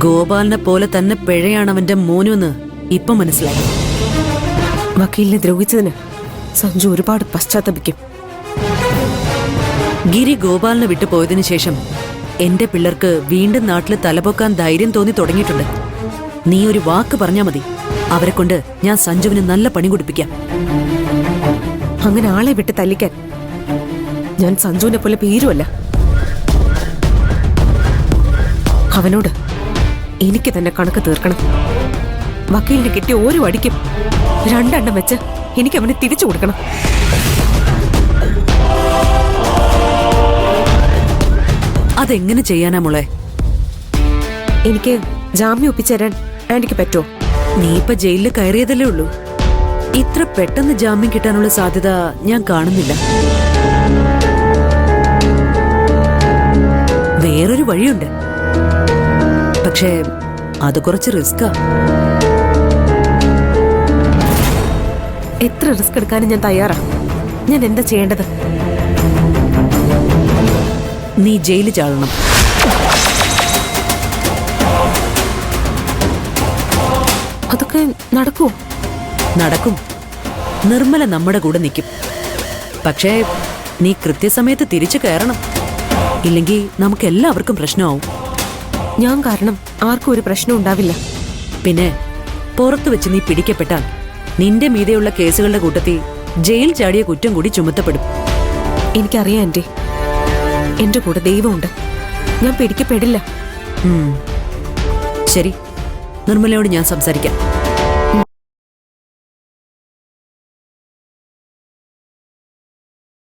ഗോപാലിനെ പോലെ തന്നെ പിഴയാണ് അവന്റെ മോനുവെന്ന് ഇപ്പൊ മനസ്സിലായി. വക്കീലിനെ ദ്രോഹിച്ചതിന് സഞ്ജു ഒരുപാട് പശ്ചാത്തപിക്കും. ഗിരി ഗോപാലിനെ വിട്ടു പോയതിനു ശേഷം എന്റെ പിള്ളേർക്ക് വീണ്ടും നാട്ടിൽ തലപൊക്കാൻ ധൈര്യം തോന്നി തുടങ്ങിയിട്ടുണ്ട്. നീ ഒരു വാക്ക് പറഞ്ഞാ മതി, അവരെ കൊണ്ട് ഞാൻ സഞ്ജുവിന് നല്ല പണി കൊടുപ്പിക്കാം. അങ്ങനെ ആളെ വിട്ട് തല്ലിക്കാൻ ഞാൻ സഞ്ജുവിനെ പോലെ പേരുമല്ല. അവനോട് എനിക്ക് തന്നെ കണക്ക് തീർക്കണം. വക്കീലിനെ കിട്ടിയ ഓരോ അടിക്കും 2 എണ്ണം വെച്ച് എനിക്ക് അവനെ തിരിച്ചു കൊടുക്കണം. അതെങ്ങനെ ചെയ്യാനാ മോളെ? എനിക്ക് ജാമ്യം ഒപ്പിച്ചേരാൻ ആന്റിക്ക് പറ്റുമോ? നീ ഇപ്പൊ ജയിലിൽ കയറിയതല്ലേ ഉള്ളൂ. ഇത്ര പെട്ടെന്ന് ജാമ്യം കിട്ടാനുള്ള സാധ്യത ഞാൻ കാണുന്നില്ല. വേറൊരു വഴിയുണ്ട്, പക്ഷേ അത് കുറച്ച് റിസ്കാ. എത്ര റിസ്ക് എടുക്കാനും ഞാൻ തയ്യാറാ. ഞാൻ എന്താ ചെയ്യേണ്ടത്? നീ ജയിലിൽ ചാടണം. അതൊക്കെ നടക്കുമോ? നടക്കും. നിർമ്മല നമ്മുടെ കൂടെ നിൽക്കും. പക്ഷേ നീ കൃത്യസമയത്ത് തിരിച്ചു കയറണം. ഇല്ലെങ്കിൽ നമുക്ക് എല്ലാവർക്കും പ്രശ്നമാവും. ഞാൻ കാരണം ആർക്കും ഒരു പ്രശ്നം ഉണ്ടാവില്ല. പിന്നെ പുറത്തു വെച്ച് നീ പിടിക്കപ്പെട്ടാൽ നിന്റെ മീതെയുള്ള കേസുകളുടെ കൂട്ടത്തിൽ ജയിൽ ചാടിയ കുറ്റം കൂടി ചുമത്തപ്പെടും. എനിക്കറിയാം ആന്റി, എന്റെ കൂടെ ദൈവമുണ്ട്. ഞാൻ പിടിക്കപ്പെടില്ല. ശരി, നിർമ്മലയോട് ഞാൻ സംസാരിക്കാം.